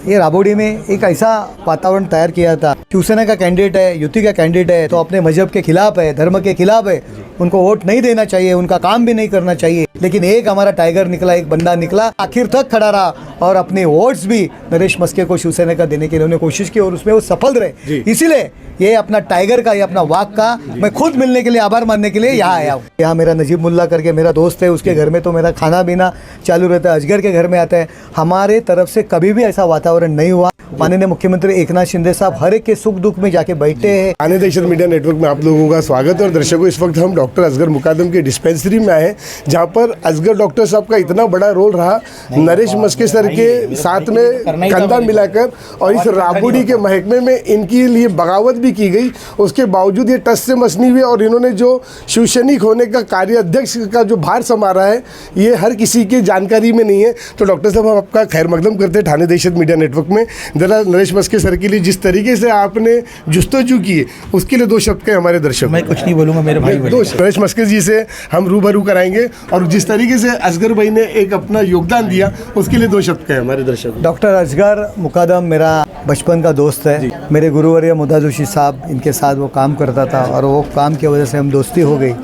ये राबोडी में एक ऐसा वातावरण तैयार किया था, शिवसेना का कैंडिडेट है, युति का कैंडिडेट है, तो अपने मजहब के खिलाफ है, धर्म के खिलाफ है, उनको वोट नहीं देना चाहिए, उनका काम भी नहीं करना चाहिए। लेकिन एक हमारा टाइगर निकला, एक बंदा निकला, आखिर तक खड़ा रहा और अपने वोट्स भी नरेश मस्के को शिवसेना का देने के लिए उन्होंने कोशिश की और उसमें वो सफल रहे। इसीलिए ये अपना टाइगर का, ये अपना वाघ का मैं खुद मिलने के लिए, आभार मानने के लिए यहाँ आया हूँ। यहाँ मेरा नजीब मुल्ला करके मेरा दोस्त है, उसके घर में तो मेरा खाना पीना चालू रहता है, अजगर के घर में आता है। हमारे तरफ से कभी भी ऐसा वातावरण नहीं हुआ। माननीय मुख्यमंत्री एकनाथ शिंदे साहब हर एक के सुख दुख में जाके बैठते हैं। थाने दहशत मीडिया नेटवर्क में आप लोगों का स्वागत है। और दर्शकों, इस वक्त हम डॉक्टर असगर मुकादम की डिस्पेंसरी में आए, जहां पर असगर डॉक्टर साहब का इतना बड़ा रोल रहा नरेश मस्के सर के साथ में कंधा मिलाकर, और इस राबोडी के महकमे में इनके लिए बगावत भी की गई। उसके बावजूद ये टस से मस नहीं हुए और इन्होंने जो शिवसैनिक होने का कार्याध्यक्ष का जो भार संभाला है, ये हर किसी की जानकारी में नहीं है। तो डॉक्टर साहब, हम आपका खैर मकदम करते हैं थाने दहशत मीडिया नेटवर्क में। जरा नरेश मस्के सर के लिए जिस तरीके से आपने जुस्तजू की है, उसके लिए दो शब्द के हमारे दर्शक। मैं कुछ नहीं बोलूँगा, मेरे भाई नरेश मस्के जी से हम रूबरू कराएंगे और जिस तरीके से असगर भाई ने एक अपना योगदान दिया, उसके लिए दो शब्द के हमारे दर्शक। डॉक्टर असगर मुकादम मेरा बचपन का दोस्त है। मेरे गुरुवर्य मुद्दा जोशी साहब, इनके साथ वो काम करता था और वो काम की वजह से हम दोस्ती हो गई।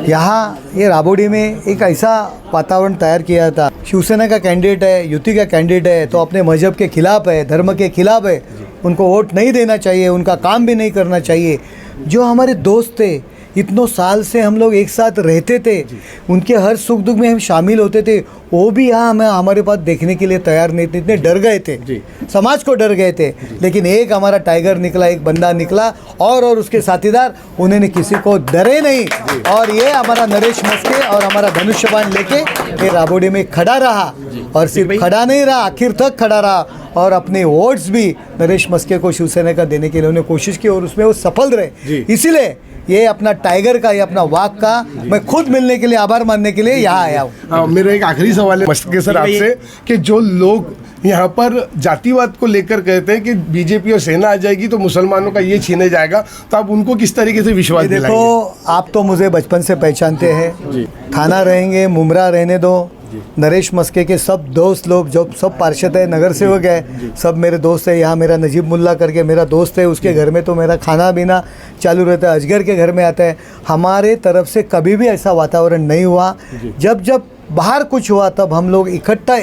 यहाँ ये राबोडी में एक ऐसा वातावरण तैयार किया था, शिवसेना का कैंडिडेट है, युति का कैंडिडेट है, तो अपने मजहब के खिलाफ है, धर्म के खिलाफ है, उनको वोट नहीं देना चाहिए, उनका काम भी नहीं करना चाहिए। जो हमारे दोस्त थे, इतनों साल से हम लोग एक साथ रहते थे, उनके हर सुख दुख में हम शामिल होते थे, वो भी यहाँ हमें हमारे पास देखने के लिए तैयार नहीं थे, इतने डर गए थे, समाज को डर गए थे। लेकिन एक हमारा टाइगर निकला, एक बंदा निकला और उसके साथीदार, उन्होंने किसी को डरे नहीं। और ये हमारा नरेश मस्के और हमारा धनुष्यबाण लेके ये राबोडी में खड़ा रहा, और सिर्फ खड़ा नहीं रहा, आखिर तक खड़ा रहा और अपने वोट्स भी नरेश मस्के को शिवसेना का देने के लिए उन्होंने कोशिश की और उसमें वो सफल रहे। इसीलिए ये अपना टाइगर का, ये अपना वाघ का मैं खुद मिलने के लिए, आभार मानने के लिए यहाँ आया हूँ। मेरा एक आखिरी सवाल है मस्के सर आपसे, कि जो लोग यहाँ पर जातिवाद को लेकर कहते हैं कि बीजेपी और सेना आ जाएगी तो मुसलमानों का ये छीने जाएगा, तो आप उनको किस तरीके से विश्वास दिलाएंगे? देखो, आप तो मुझे बचपन से पहचानते हैं, थाना रहेंगे, मुमरा रहने दो, नरेश मस्के के सब दोस्त लोग, जो सब पार्षद है, नगर सेवक है, सब मेरे दोस्त है। यहाँ मेरा नजीब मुल्ला करके मेरा दोस्त है, उसके घर में तो मेरा खाना पीना चालू रहता है, अजगर के घर में आता है। हमारे तरफ से कभी भी ऐसा वातावरण नहीं हुआ। जब बाहर कुछ हुआ तब हम लोग इकट्ठा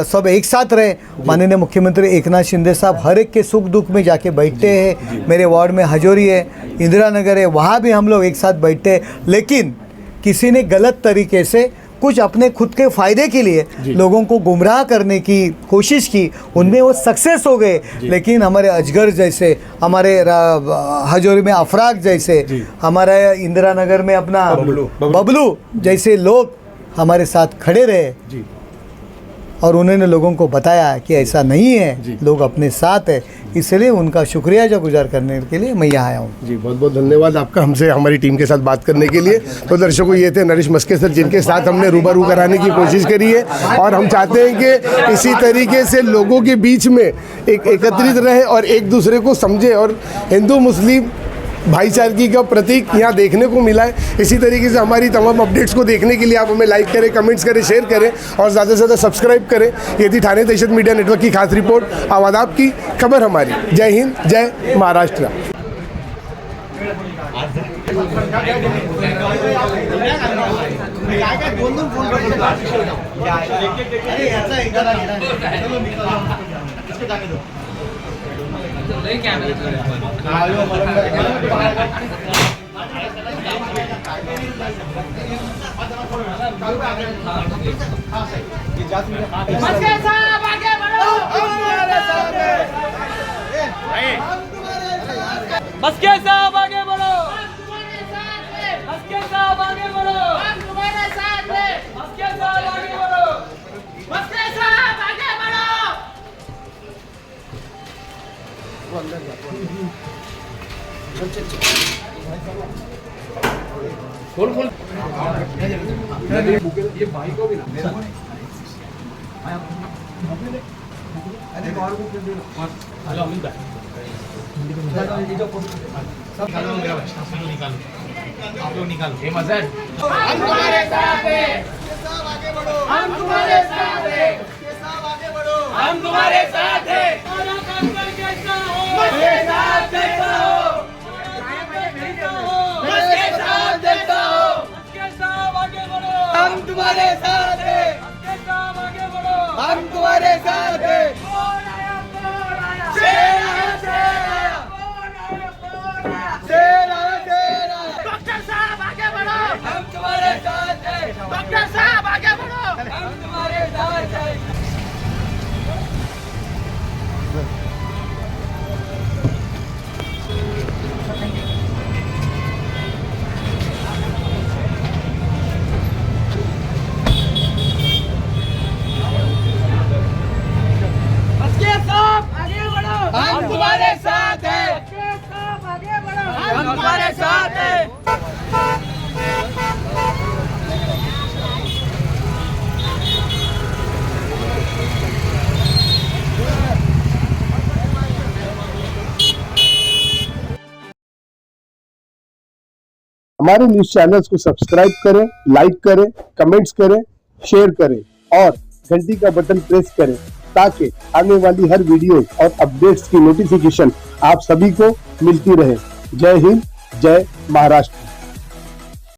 सब एक साथ रहे। माननीय मुख्यमंत्री एकनाथ शिंदे साहब हर एक के सुख दुख में जाके बैठते हैं। मेरे वार्ड में हजोरी है, इंदिरा नगर है, वहाँ भी हम लोग एक साथ बैठते हैं। लेकिन किसी ने गलत तरीके से कुछ अपने खुद के फ़ायदे के लिए लोगों को गुमराह करने की कोशिश की, उनमें वो सक्सेस हो गए। लेकिन हमारे अजगर जैसे, हमारे हजोरी में अफराक जैसे, हमारे इंदिरा नगर में अपना बबलू जैसे लोग हमारे साथ खड़े रहे और उन्होंने लोगों को बताया कि ऐसा नहीं है, लोग अपने साथ है। इसलिए उनका शुक्रिया जो गुजार करने के लिए मैं यहाँ आया हूँ। जी, बहुत बहुत धन्यवाद आपका हमसे, हमारी टीम के साथ बात करने के लिए। तो दर्शकों, ये थे नरेश मस्के सर, जिनके साथ हमने रूबरू कराने की कोशिश करी है और हम चाहते हैं कि इसी तरीके से लोगों के बीच में एक एकत्रित रहे और एक दूसरे को समझे, और हिंदू मुस्लिम भाईचारगी का प्रतीक यहाँ देखने को मिला है। इसी तरीके से हमारी तमाम अपडेट्स को देखने के लिए आप हमें लाइक करें, कमेंट्स करें, शेयर करें और ज़्यादा से ज़्यादा सब्सक्राइब करें। ये थी थाने दहशत मीडिया नेटवर्क की खास रिपोर्ट, आवाज़ आपकी, खबर हमारी। जय हिंद, जय महाराष्ट्र। मस्के साहब आगे बढ़ो, मस्के साहब आगे बढ़ो, तुम्हारे साथ है, मस्के साहब आगे बढ़ो, मस्के साहब आगे बढ़ो। खोल ये भाई को भी ना हेलो अमित भाई, सब मेरा निकालो, आप लोग निकालो। हे मजर, हम तुम्हारे साथ हैं, हम तुम्हारे साथ हैं, आगे बढ़ो। हम तुम्हारे साथ हैं। मस्के साथ जैसा हो, मस्के साथ जैसा हो, हम तुम्हारे साथ हैं। हम तुम्हारे साथ हैं। शेर आया, शेर आया, शेर आया, शेर आया। डॉक्टर साहब आगे बढ़ो, हम तुम्हारे साथ हैं। डॉक्टर साहब आगे बढ़ो, हम तुम्हारे साथ हैं। हम तुम्हारे साथ हैं। हम तुम्हारे साथ हैं। हमारे न्यूज चैनल्स को सब्सक्राइब करें, लाइक करें, कमेंट्स करें, शेयर करें और घंटी का बटन प्रेस करें ताकि आने वाली हर वीडियो और अपडेट्स की नोटिफिकेशन आप सभी को मिलती रहे। जय हिंद, जय महाराष्ट्र।